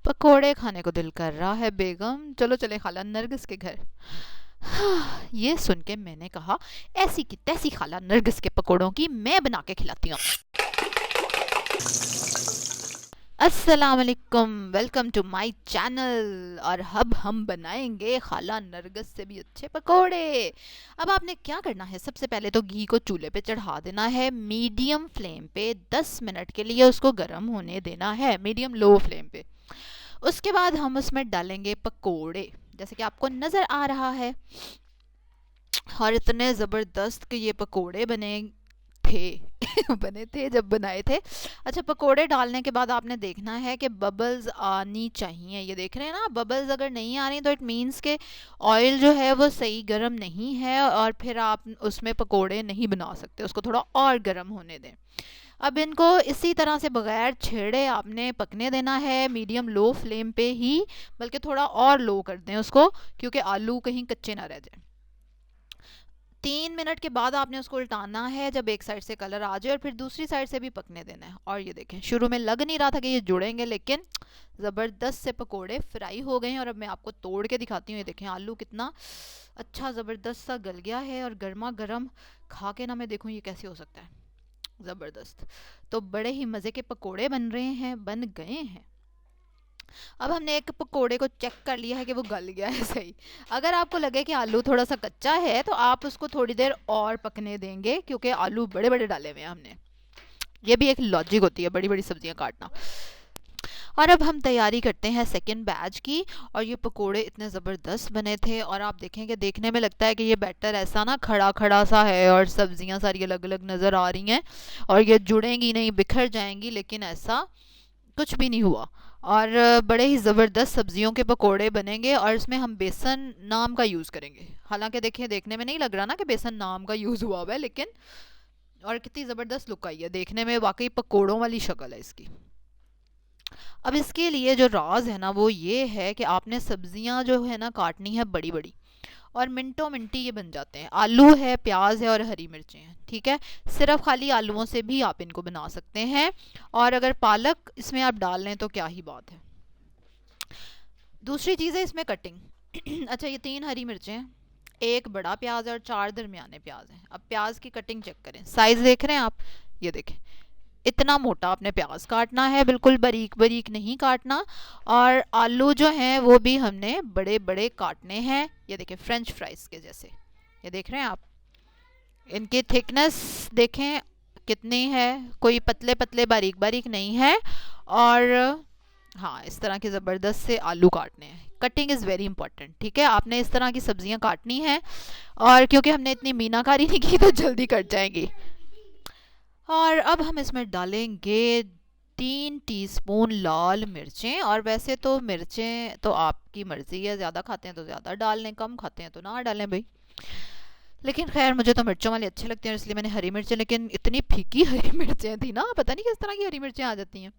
पकोड़े खाने को दिल कर रहा है बेगम, चलो चले खाला नरगिस के घर। ये सुन के मैंने कहा, ऐसी की तैसी खाला नरगिस के पकोड़ों की मैं बना के खिलाती हूँ। अस्सलाम वालेकुम, वेलकम टू माय चैनल। और अब हम बनाएंगे खाला नरगिस से भी अच्छे पकोड़े। अब आपने क्या करना है, सबसे पहले तो घी को चूल्हे पे चढ़ा देना है, मीडियम फ्लेम पे 10 मिनट के लिए उसको गर्म होने देना है, मीडियम लो फ्लेम पे। उसके बाद हम उसमें डालेंगे पकोड़े, जैसे कि आपको नज़र आ रहा है। और इतने ज़बरदस्त कि ये पकोड़े बने थे बने थे जब बनाए थे। अच्छा, पकोड़े डालने के बाद आपने देखना है कि बबल्स आनी चाहिए। ये देख रहे हैं ना, बबल्स अगर नहीं आ रही तो इट मीन्स के ऑयल जो है वो सही गर्म नहीं है, और फिर आप उसमें पकोड़े नहीं बना सकते, उसको थोड़ा और गर्म होने दें। अब इनको इसी तरह से बगैर छेड़े आपने पकने देना है, मीडियम लो फ्लेम पे ही, बल्कि थोड़ा और लो कर दें उसको, क्योंकि आलू कहीं कच्चे ना रह जाए। 3 मिनट के बाद आपने उसको उल्टाना है, जब एक साइड से कलर आ जाए, और फिर दूसरी साइड से भी पकने देना है। और ये देखें, शुरू में लग नहीं रहा था कि ये जुड़ेंगे, लेकिन ज़बरदस्त से पकोड़े फ्राई हो गए हैं। और अब मैं आपको तोड़ के दिखाती हूँ। ये देखें, आलू कितना अच्छा ज़बरदस्त सा गल गया है, और गर्मा गर्म खा के ना मैं देखूँ ये कैसे हो सकता है। ज़बरदस्त। तो बड़े ही मज़े के पकोड़े बन रहे हैं, बन गए हैं। अब हमने एक पकोड़े को चेक कर लिया है कि वो गल गया है सही। अगर आपको लगे कि आलू थोड़ा सा कच्चा है तो आप उसको थोड़ी देर और पकने देंगे, क्योंकि आलू बड़े बड़े डाले हुए हैं हमने। ये भी एक लॉजिक होती है बड़ी बड़ी सब्जियां काटना। और अब हम तैयारी करते हैं सेकंड बैच की। और ये पकोड़े इतने ज़बरदस्त बने थे, और आप देखेंगे, देखने में लगता है कि ये बैटर ऐसा ना खड़ा खड़ा सा है, और सब्जियां सारी अलग अलग नज़र आ रही हैं, और ये जुड़ेंगी नहीं, बिखर जाएंगी, लेकिन ऐसा कुछ भी नहीं हुआ। और बड़े ही ज़बरदस्त सब्जियों के पकोड़े बनेंगे, और इसमें हम बेसन नाम का यूज़ करेंगे। हालांकि देखिए, देखने में नहीं लग रहा ना कि बेसन नाम का यूज़ हुआ हुआ है, लेकिन और कितनी ज़बरदस्त लुक आई है, देखने में वाकई पकोड़ों वाली शक्ल है इसकी। अब इसके लिए जो राज है ना, वो ये है कि आपने सब्जियां जो है ना काटनी है बड़ी बड़ी, और मिनटों मिनटी ये बन जाते हैं। आलू है, प्याज है, और हरी मिर्चें हैं, ठीक है। सिर्फ खाली आलूओं से भी आप इनको बना सकते हैं, और अगर पालक इसमें आप डाल लें तो क्या ही बात है। दूसरी चीज़ है इसमें कटिंग। अच्छा, ये 3 हरी मिर्चें, एक बड़ा प्याज है, और 4 दरमियाने प्याज हैं। अब प्याज की कटिंग चेक करें, साइज़ देख रहे हैं आप, ये देखें, इतना मोटा आपने प्याज काटना है, बिल्कुल बारीक बारीक नहीं काटना। और आलू जो हैं वो भी हमने बड़े बड़े काटने हैं, ये देखें, फ्रेंच फ्राइज के जैसे। ये देख रहे हैं आप, इनकी थिकनेस देखें कितनी है, कोई पतले पतले बारीक बारीक नहीं है। और हाँ, इस तरह के ज़बरदस्त से आलू काटने हैं। कटिंग इज़ वेरी इंपॉर्टेंट, ठीक है। आपने इस तरह की सब्जियां काटनी हैं, और क्योंकि हमने इतनी मीनाकारी नहीं की तो जल्दी कट जाएंगी। और अब हम इसमें डालेंगे 3 टीस्पून लाल मिर्चें। और वैसे तो मिर्चें तो आपकी मर्ज़ी है, ज़्यादा खाते हैं तो ज़्यादा डाल लें, कम खाते हैं तो ना डालें भाई। लेकिन खैर, मुझे तो मिर्चों वाली अच्छी लगती हैं, इसलिए मैंने हरी मिर्चें, लेकिन इतनी फीकी हरी मिर्चें थी ना, पता नहीं किस तरह की हरी मिर्चें आ जाती हैं।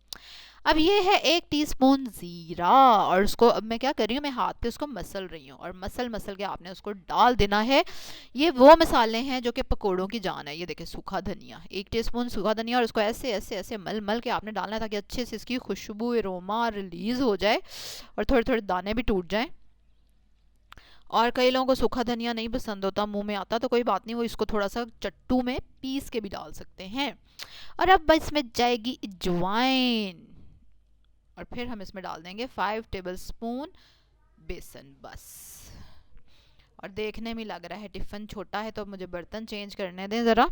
अब ये है 1 टीस्पून ज़ीरा, और उसको अब मैं क्या कर रही हूँ, मैं हाथ पे उसको मसल रही हूँ, और मसल मसल के आपने उसको डाल देना है। ये वो मसाले हैं जो कि पकोड़ों की जान है। ये देखिए, सूखा धनिया, 1 टीस्पून सूखा धनिया, और उसको ऐसे ऐसे ऐसे मल मल के आपने डालना है, ताकि अच्छे से इसकी खुशबू एरोमा रिलीज़ हो जाए, और थोड़े थोड़े दाने भी टूट जाएं। और कई लोगों को सूखा धनिया नहीं पसंद होता, मुंह में आता, तो कोई बात नहीं, वो इसको थोड़ा सा चट्टू में पीस के भी डाल सकते हैं। और अब इसमें जाएगी अजवाइन, और फिर हम इसमें डाल देंगे 5 टेबल स्पून बेसन, बस। और देखने में लग रहा है टिफ़िन छोटा है, तो मुझे बर्तन चेंज करने दें ज़रा।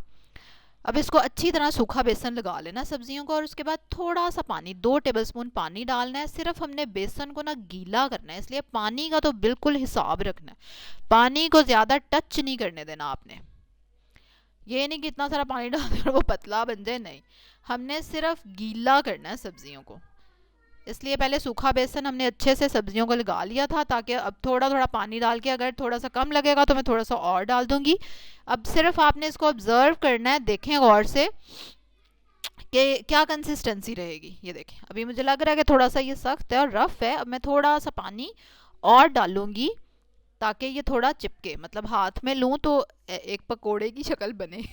अब इसको अच्छी तरह सूखा बेसन लगा लेना सब्जियों को, और उसके बाद थोड़ा सा पानी, 2 टेबल स्पून पानी डालना है। सिर्फ हमने बेसन को ना गीला करना है, इसलिए पानी का तो बिल्कुल हिसाब रखना है। पानी को ज़्यादा टच नहीं करने देना आपने। ये नहीं कि इतना सारा पानी डाल दें और वो पतला बन जाए, नहीं। हमने सिर्फ गीला करना है सब्जियों को, इसलिए पहले सूखा बेसन हमने अच्छे से सब्जियों को लगा लिया था, ताकि अब थोड़ा थोड़ा पानी डाल के, अगर थोड़ा सा कम लगेगा तो मैं थोड़ा सा और डाल दूंगी। अब सिर्फ आपने इसको ऑब्जर्व करना है, देखें गौर से कि क्या कंसिस्टेंसी रहेगी। ये देखें, अभी मुझे लग रहा है कि थोड़ा सा ये सख्त है और रफ है। अब मैं थोड़ा सा पानी और डालूंगी, ताकि ये थोड़ा चिपके, मतलब हाथ में लूँ तो एक पकोड़े की शक्ल बने।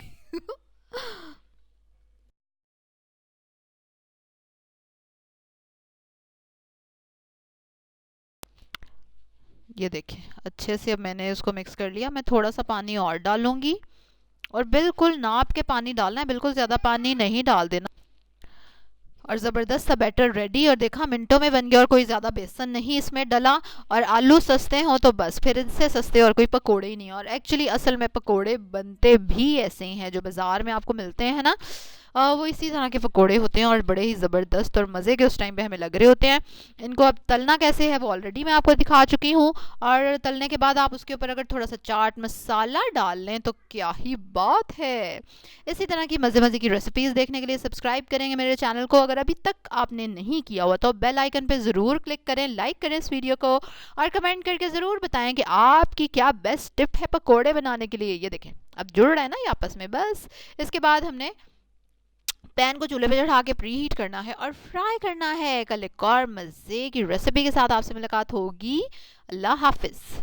ये देखिए अच्छे से अब मैंने इसको मिक्स कर लिया। मैं थोड़ा सा पानी और डालूंगी, और बिल्कुल नाप के पानी डालना है, बिल्कुल ज़्यादा पानी नहीं डाल देना। और ज़बरदस्त सा बैटर रेडी, और देखा मिनटों में बन गया, और कोई ज़्यादा बेसन नहीं इसमें डला। और आलू सस्ते हों तो बस फिर इनसे सस्ते और कोई पकोड़े ही नहीं है। और एक्चुअली असल में पकोड़े बनते भी ऐसे ही हैं, जो बाज़ार में आपको मिलते हैं ना, वो इसी तरह के पकोड़े होते हैं, और बड़े ही ज़बरदस्त और मज़े के उस टाइम पे हमें लग रहे होते हैं। इनको अब तलना कैसे है वो ऑलरेडी मैं आपको दिखा चुकी हूँ। और तलने के बाद आप उसके ऊपर अगर थोड़ा सा चाट मसाला डाल लें तो क्या ही बात है। इसी तरह की मज़े मज़े की रेसिपीज़ देखने के लिए सब्सक्राइब करेंगे मेरे चैनल को। अगर अभी तक आपने नहीं किया हुआ तो बेल आइकन पे ज़रूर क्लिक करें, लाइक करें इस वीडियो को, और कमेंट करके ज़रूर बताएं कि आपकी क्या बेस्ट टिप है पकोड़े बनाने के लिए। ये देखें अब जुड़ रहा है ना ये आपस में। बस इसके बाद हमने पैन को चूल्हे पे चढ़ा के प्री हीट करना है और फ्राई करना है। कल एक और मज़े की रेसिपी के साथ आपसे मुलाकात होगी। अल्लाह हाफिज़।